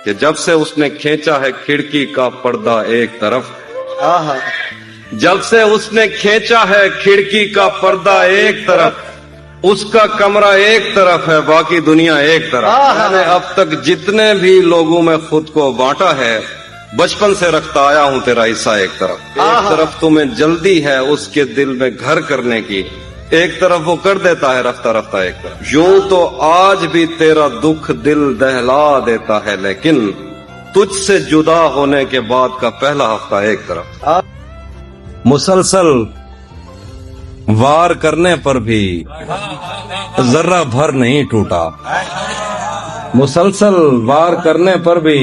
کہ جب سے اس نے کھینچا ہے کھڑکی کا پردہ ایک طرف، جب سے اس نے کھینچا ہے کھڑکی کا پردہ ایک طرف، اس کا کمرہ ایک طرف ہے باقی دنیا ایک طرف۔ میں نے اب تک جتنے بھی لوگوں میں خود کو بانٹا ہے، بچپن سے رکھتا آیا ہوں تیرا حصہ ایک طرف تمہیں جلدی ہے اس کے دل میں گھر کرنے کی، ایک طرف وہ کر دیتا ہے رفتہ رفتہ ایک طرف۔ یوں تو آج بھی تیرا دکھ دل دہلا دیتا ہے، لیکن تجھ سے جدا ہونے کے بعد کا پہلا ہفتہ ایک طرف۔ مسلسل وار کرنے پر بھی ذرہ بھر نہیں ٹوٹا، مسلسل وار کرنے پر بھی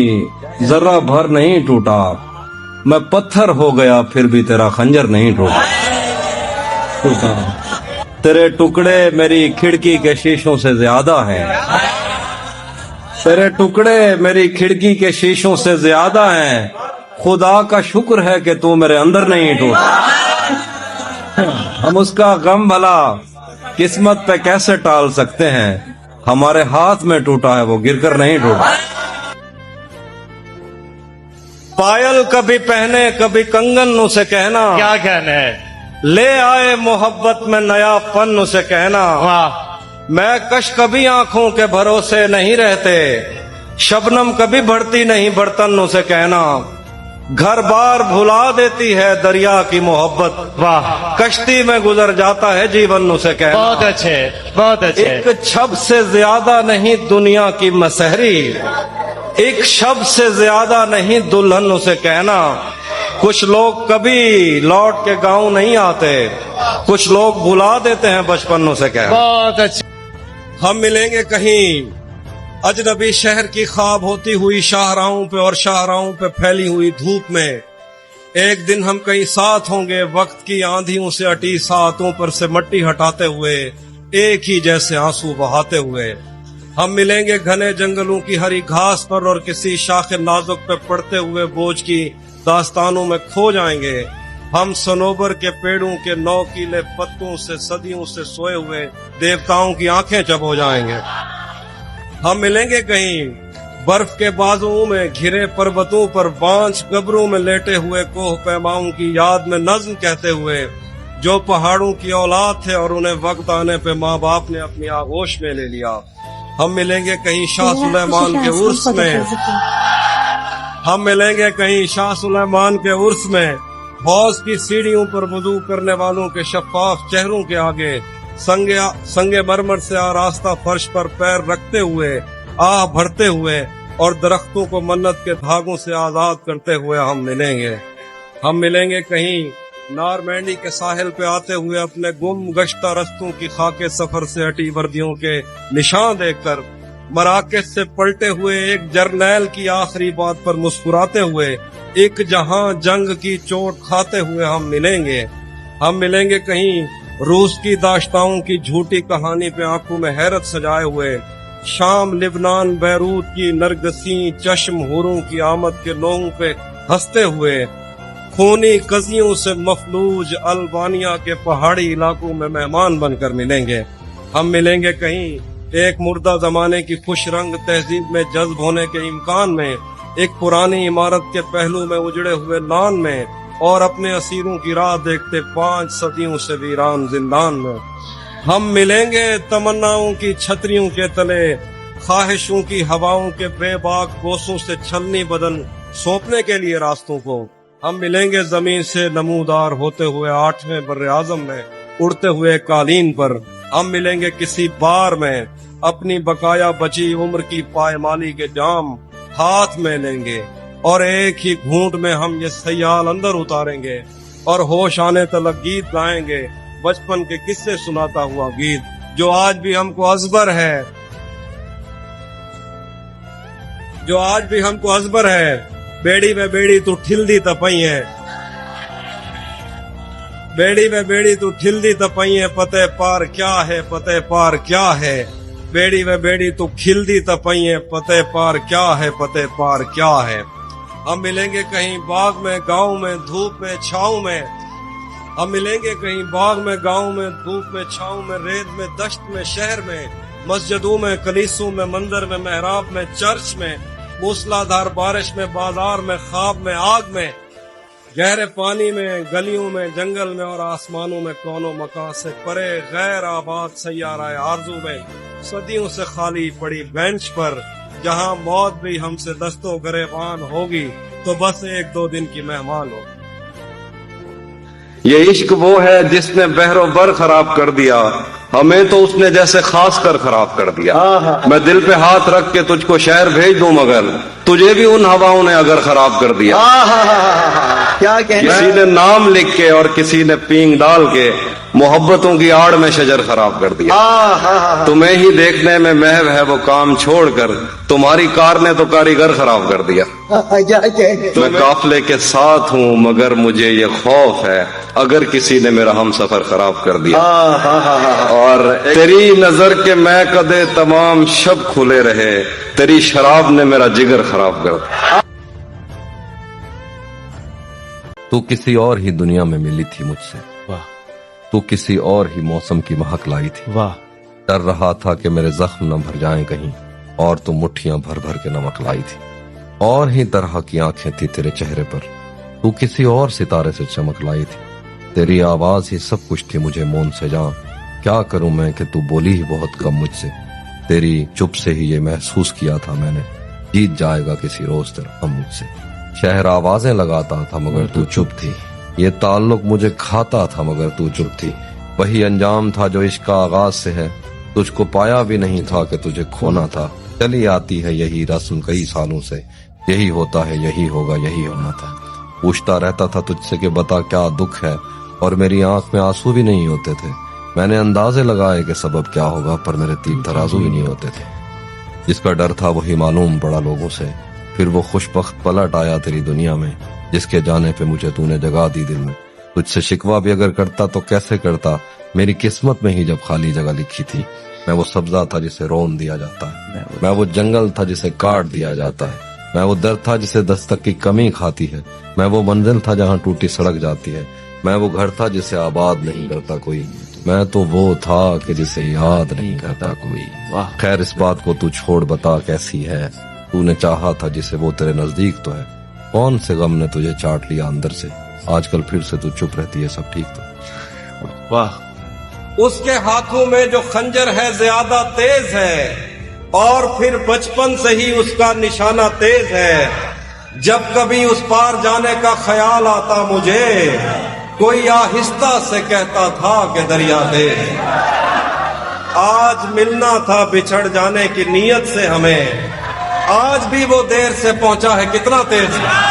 ذرہ بھر نہیں ٹوٹا، میں پتھر ہو گیا پھر بھی تیرا خنجر نہیں ٹوٹا، تیرے ٹکڑے میری کھڑکی کے شیشوں سے زیادہ ہیں، تیرے ٹکڑے میری کھڑکی کے شیشوں سے زیادہ ہیں، خدا کا شکر ہے کہ تو میرے اندر نہیں ٹوٹا۔ ہم اس کا غم بھلا قسمت پہ کیسے ٹال سکتے ہیں، ہمارے ہاتھ میں ٹوٹا ہے وہ گر کر نہیں ٹوٹا۔ پائل کبھی پہنے کبھی کنگن اسے کہنا، کیا کہنا ہے؟ لے آئے محبت میں نیا پن اسے کہنا، میں کش کبھی آنکھوں کے بھروسے نہیں رہتے، شبنم کبھی بڑھتی نہیں برتن اسے کہنا، گھر بار بھلا دیتی ہے دریا کی محبت، واہ، کشتی میں گزر جاتا ہے جیون اسے کہنا۔ بہت اچھے، بہت اچھے۔ ایک چھب سے زیادہ نہیں دنیا کی مسحری، ایک شب سے زیادہ نہیں دلہن اسے کہنا، کچھ لوگ کبھی لوٹ کے گاؤں نہیں آتے، کچھ لوگ بھلا دیتے ہیں بچپن اسے کہنا۔ بہت اچھے۔ ہم ملیں گے کہیں اجنبی شہر کی خواب ہوتی ہوئی شاہراہوں پہ اور شاہراہوں پہ پھیلی ہوئی دھوپ میں، ایک دن ہم کہیں ساتھ ہوں گے وقت کی آندھیوں سے اٹی ساعتوں پر سے مٹی ہٹاتے ہوئے، ایک ہی جیسے آنسو بہاتے ہوئے۔ ہم ملیں گے گھنے جنگلوں کی ہری گھاس پر اور کسی شاخ نازک پہ پڑتے ہوئے بوجھ کی داستانوں میں کھو جائیں گے۔ ہم صنوبر کے پیڑوں کے نوکیلے پتوں سے صدیوں سے سوئے ہوئے دیوتاؤں کی آنکھیں چپ ہو جائیں گے۔ ہم ملیں گے کہیں برف کے بازوؤں میں گھرے پربتوں پر بانچ قبروں میں لیٹے ہوئے کوہ پیماؤں کی یاد میں نظم کہتے ہوئے، جو پہاڑوں کی اولاد تھے اور انہیں وقت آنے پہ ماں باپ نے اپنی آغوش میں لے لیا۔ ہم ملیں گے کہیں شاہ سلیمان کے عرس میں، ہم ملیں گے کہیں شاہ سلیمان کے عرس میں، حوض کی سیڑھیوں پر وضو کرنے والوں کے شفاف چہروں کے آگے، سنگ مرمر سے آراستہ فرش پر پیر رکھتے ہوئے، آہ بھرتے ہوئے اور درختوں کو منت کے دھاگوں سے آزاد کرتے ہوئے ہم ملیں گے۔ ہم ملیں گے کہیں نارمینڈی کے ساحل پہ آتے ہوئے اپنے گم گشتہ رستوں کی خاکے سفر سے ہٹی وردیوں کے نشان دیکھ کر، مراکز سے پلٹے ہوئے ایک جرنیل کی آخری بات پر مسکراتے ہوئے، ایک جہاں جنگ کی چوٹ کھاتے ہوئے ہم ملیں گے۔ ہم ملیں گے کہیں روس کی داشتاؤں کی جھوٹی کہانی پہ آنکھوں میں حیرت سجائے ہوئے، شام لبنان بیروت کی نرگسیں چشم ہوروں کی آمد کے لوگوں پہ ہنستے ہوئے، خونی قضیوں سے مفلوج البانیا کے پہاڑی علاقوں میں مہمان بن کر ملیں گے۔ ہم ملیں گے کہیں ایک مردہ زمانے کی خوش رنگ تہذیب میں جذب ہونے کے امکان میں، ایک پرانی عمارت کے پہلو میں اجڑے ہوئے لان میں، اور اپنے اسیروں کی راہ دیکھتے 5 صدیوں سے ویران زندان میں۔ ہم ملیں گے تمناؤں کی چھتریوں کے تلے، خواہشوں کی ہواؤں کے بے باک بوسوں سے چھلنی بدن سونپنے کے لیے راستوں کو۔ ہم ملیں گے زمین سے نمودار ہوتے ہوئے 8ویں بر اعظم میں اڑتے ہوئے قالین پر۔ ہم ملیں گے کسی بار میں اپنی بقایا بچی عمر کی پائمالی کے جام ہاتھ میں لیں گے، اور ایک ہی گھونٹ میں ہم یہ سیال اندر اتاریں گے اور ہوش آنے تلک گیت گائیں گے، بچپن کے قصے سناتا ہوا گیت جو آج بھی ہم کو ازبر ہے، جو آج بھی ہم کو ازبر ہے۔ بیڑی میں بیڑی تو ٹھلدی تپئی ہے، بیڑی میں بیڑی تو ٹھلدی تپئی ہے، پتے پار کیا ہے، پتے پار کیا ہے، بیڑی میں بیڑی تو کھلدی تپئی ہے، پتے پار کیا ہے، پتے پار کیا ہے۔ ہم ملیں گے کہیں باغ میں گاؤں میں دھوپ میں چھاؤں میں، ہم ملیں گے کہیں باغ میں گاؤں میں دھوپ میں چھاؤں میں، ریت میں دشت میں شہر میں، مسجدوں میں کلیسوں میں مندر میں محراب میں چرچ میں، मूसलाधार बारिश में, बाजार में, ख्वाब में, आग में, गहरे पानी में, गलियों में, जंगल में और आसमानों में, कोनों मकान से परे गैर आबाद सैयारा आरज़ू में, सदियों से खाली पड़ी बेंच पर, जहां मौत भी हमसे दस्तों गरेबान होगी, तो बस 1-2 दिन की मेहमान हो। ये इश्क वो है जिसने बहरो बर खराब कर दिया, हमें तो उसने जैसे खास कर खराब कर दिया। मैं दिल पे हाथ रख के तुझको शहर भेज दूं, मगर तुझे भी उन हवाओं ने अगर खराब कर दिया। क्या कहना। किसी ने नाम लिख के और किसी ने पींग डाल के मोहब्बतों की आड़ में शजर खराब कर दिया। तुम्हें ही देखने में महव है वो काम छोड़कर, तुम्हारी कार ने तो कारीगर खराब कर दिया। मैं काफले के साथ हूँ मगर मुझे ये खौफ है अगर किसी ने मेरा हम सफर खराब कर दिया। और तेरी नजर के मैं कदे तमाम शब खुले रहे, तेरी शराब ने मेरा जिगर खराब कर दिया। तू किसी और ही दुनिया में मिली थी मुझसे, वाह तू किसी और ही मौसम की महक लाई थी। वाह। डर रहा था कि मेरे जख्म न भर जाएं कहीं, और तू मुट्ठियां भर भर के नमक लाई थी। और ही तरह की आंखें थी तेरे चेहरे पर, तू किसी और सितारे से चमक लाई थी। तेरी आवाज ही सब कुछ थी मुझे मौन से जान, क्या करूं मैं कि तू बोली ही बहुत कम मुझसे। तेरी चुप से ही ये महसूस किया था मैंने, जीत जाएगा किसी रोज तेरा हम मुझसे। शहर आवाजें लगाता था मगर तू चुप थी, ये ताल्लुक मुझे खाता था मगर तू चुप थी। वही अंजाम था जो इश्क का आगाज से है, तुझको पाया भी नहीं था कि तुझे खोना था। चली आती है यही रस्म कई सालों से, यही होता है यही होगा यही होना था। पूछता रहता था तुझसे कि बता क्या दुख है, और मेरी आंख में आंसू भी नहीं होते थे। मैंने अंदाजे लगाए कि सबब क्या होगा, पर मेरे तीर तराजू भी नहीं होते थे। जिसका डर था वही मालूम पड़ा लोगों से, फिर वो खुशबख्त पलट आया तेरी दुनिया में, जिसके जाने पे मुझे तूने जगह दी दिल में। तुझसे शिकवा भी अगर करता तो कैसे करता, मेरी किस्मत में ही जब खाली जगह लिखी थी। मैं वो सब्जा था जिसे रोन दिया जाता है, मैं वो जंगल था जिसे काट दिया जाता है, मैं वो दर था जिसे दस्तक की कमी खाती है, मैं वो मंजिल था जहाँ टूटी सड़क जाती है, मैं वो घर था जिसे आबाद नहीं करता कोई, मैं तो वो था कि जिसे याद नहीं करता कोई। वाह। खैर इस बात को तू छोड़, बता कैसी है, तूने चाहा था जिसे वो तेरे नजदीक तो है। कौन से गम ने तुझे चाट लिया अंदर से, आजकल फिर से तू चुप रहती है, सब ठीक तो। वाह। उसके हाथों में जो खंजर है ज्यादा तेज है, और फिर बचपन से ही उसका निशाना तेज है। जब कभी उस पार जाने का ख्याल आता मुझे, कोई आहिस्ता से कहता था कि दरिया तेज है। आज मिलना था बिछड़ जाने की नीयत से हमें, आज भी वो देर से पहुंचा है कितना तेज है।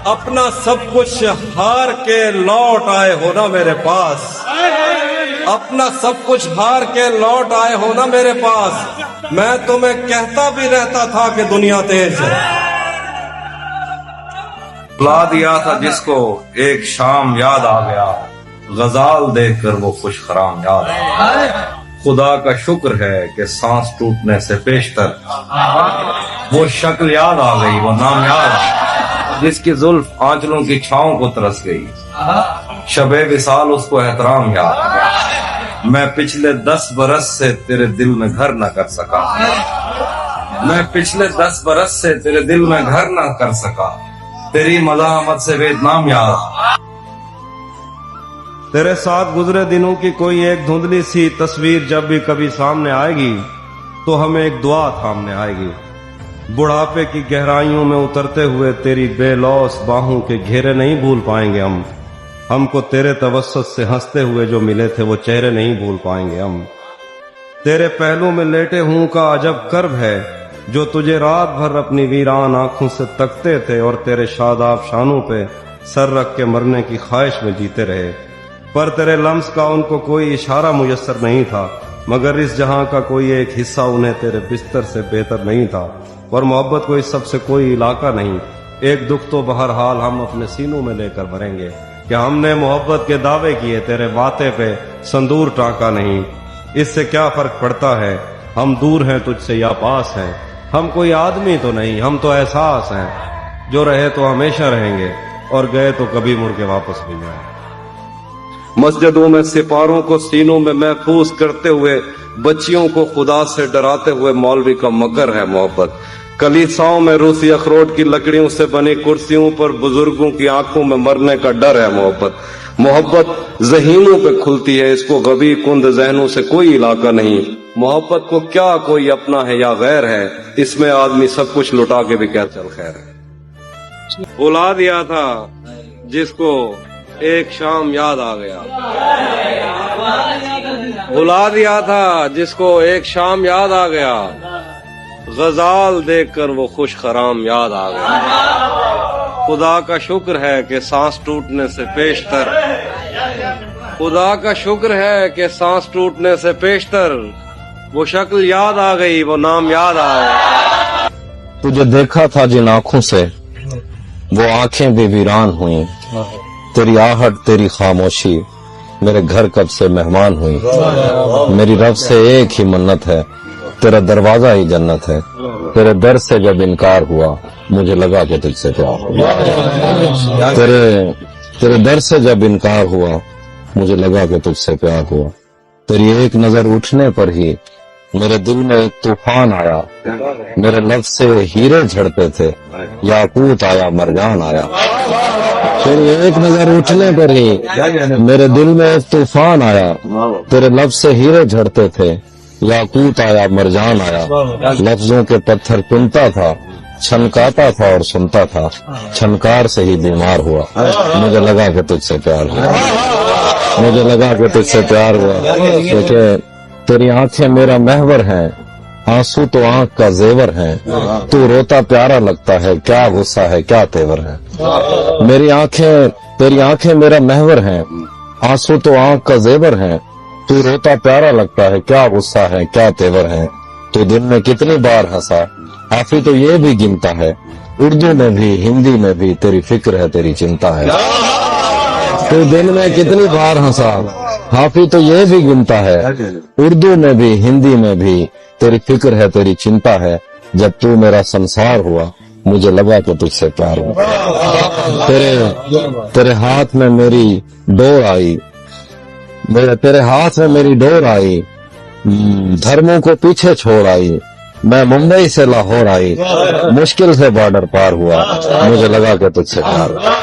अपना सब कुछ हार के लौट आए हो ना मेरे पास, अपना सब कुछ हार के लौट आए हो ना मेरे पास। मैं तुम्हें कहता भी रहता था कि दुनिया तेज है। बुला दिया था जिसको एक शाम याद आ गया, गजाल देखकर वो खुश खराम याद आ गया। खुदा का शुक्र है कि सांस टूटने से पेशतर वो शक्ल याद आ गई, वो नाम याद आ गया, जिसकी जुल्फ आंचलों की छांव को तरस गई। शबे विसाल उसको एहतराम याद आ गया। मैं पिछले 10 बरस से तेरे दिल में घर न कर सका, मैं पिछले 10 बरस से तेरे दिल में घर न कर सका। तेरी मज़ाहमत से बेदनाम याद। तेरे साथ गुजरे दिनों की कोई एक धुंधली सी तस्वीर जब भी कभी सामने आएगी, तो हमें एक दुआ थामने आएगी। बुढ़ापे की गहराइयों में उतरते हुए तेरी बेलौस बाहों के घेरे नहीं भूल पाएंगे हम। हमको तेरे तवस्सुत से हंसते हुए जो मिले थे वो चेहरे नहीं भूल पाएंगे हम। तेरे पहलू में लेटे हूं का अजब कर्ब है, जो तुझे रात भर अपनी वीरान आंखों से तकते थे और तेरे शादाब शानों पे सर रख के मरने की ख्वाहिश में जीते रहे। पर तेरे लम्स का उनको कोई इशारा मुयस्सर नहीं था, मगर इस जहां का कोई एक हिस्सा उन्हें तेरे बिस्तर से बेहतर नहीं था। और मोहब्बत को इस सबसे कोई इलाका नहीं। एक दुख तो बहरहाल हम अपने सीनों में लेकर मरेंगे कि हमने मोहब्बत के दावे किए, तेरे माथे पे संदूर टांका नहीं। इससे क्या फर्क पड़ता है, हम दूर हैं तुझसे या पास हैं। हम कोई आदमी तो नहीं, हम तो एहसास हैं। जो रहे तो हमेशा रहेंगे, और गए तो कभी मुड़ के वापस भी नहीं आए। मस्जिदों में सिपारों को सीनों में महफूज करते हुए बच्चियों को खुदा से डराते हुए मौलवी का मकर है मोहब्बत। कलीसाओं में रूसी अखरोट की लकड़ियों से बनी कुर्सियों पर बुजुर्गों की आंखों में मरने का डर है मोहब्बत। मोहब्बत ज़हीनों पे खुलती है, इसको गबी कुंद जहनों से कोई इलाका नहीं। मोहब्बत को क्या कोई अपना है या गैर है, इसमें आदमी सब कुछ लुटा के भी क्या चल खैर है। बुला दिया था जिसको एक शाम याद आ गया, बुला दिया था जिसको एक शाम याद आ गया, गजाल देखकर वो खुश खराम याद आ गया। खुदा का शुक्र है कि सांस टूटने से पेशतर, खुदा का शुक्र है कि सांस टूटने से पेशतर वो शक्ल याद आ गई, वो नाम याद आ गया। तुझे देखा था जिन आंखों से वो आंखें भी वीरान हुई, तेरी आहट तेरी खामोशी मेरे घर कब से मेहमान हुई। मेरी रब से एक ही मन्नत है, तेरा दरवाजा ही जन्नत है। तेरे दर से जब इनकार हुआ मुझे लगा कि तुझसे प्यार हुआ। तेरे दर से जब इनकार हुआ मुझे लगा कि तुझसे प्यार हुआ। तेरी एक नजर उठने पर ही मेरे दिल में एक तूफान आया। मेरे लफ्ज से हीरे झड़ते थे, याकूत आया मरजान आया। तेरी एक नजर उठने पर ही मेरे दिल में एक तूफान आया। तेरे लफ्ज से हीरे झड़ते थे, याकूत आया मरजान आया। लफ्जों के पत्थर चुनता था, छनकाता था और सुनता था, छनकार से ही बीमार हुआ। मुझे लगा कि तुझसे प्यार हुआ, मुझे लगा कि तुझसे प्यार हुआ। क्योंकि तेरी आंखें मेरा महवर हैं, आंसू तो आंख का जेवर है। तू रोता प्यारा लगता है, क्या गुस्सा है क्या तेवर है। मेरी आंखें तेरी आंखें मेरा महवर हैं, आंसू तो आंख का जेवर है। तू रोता प्यारा लगता है, क्या गुस्सा है क्या तेवर है। तू दिन में कितनी बार हंसा, हाफी तो ये भी गिनता है। उर्दू में भी हिंदी में भी तेरी फिक्र है तेरी चिंता है। तू दिन में कितनी बार हंसा, हाफी तो ये भी गिनता है। उर्दू में भी हिंदी में भी तेरी फिक्र है तेरी चिंता है। जब तू मेरा संसार हुआ मुझे लगा कि तुझसे प्यार हुआ। तेरे हाथ में मेरी डोर आई, तेरे हाथ में मेरी डोर आई, धर्मों को पीछे छोड़ आई। मैं मुंबई से लाहौर आई, मुश्किल से बॉर्डर पार हुआ, मुझे लगा कि तुझसे प्यार हुआ।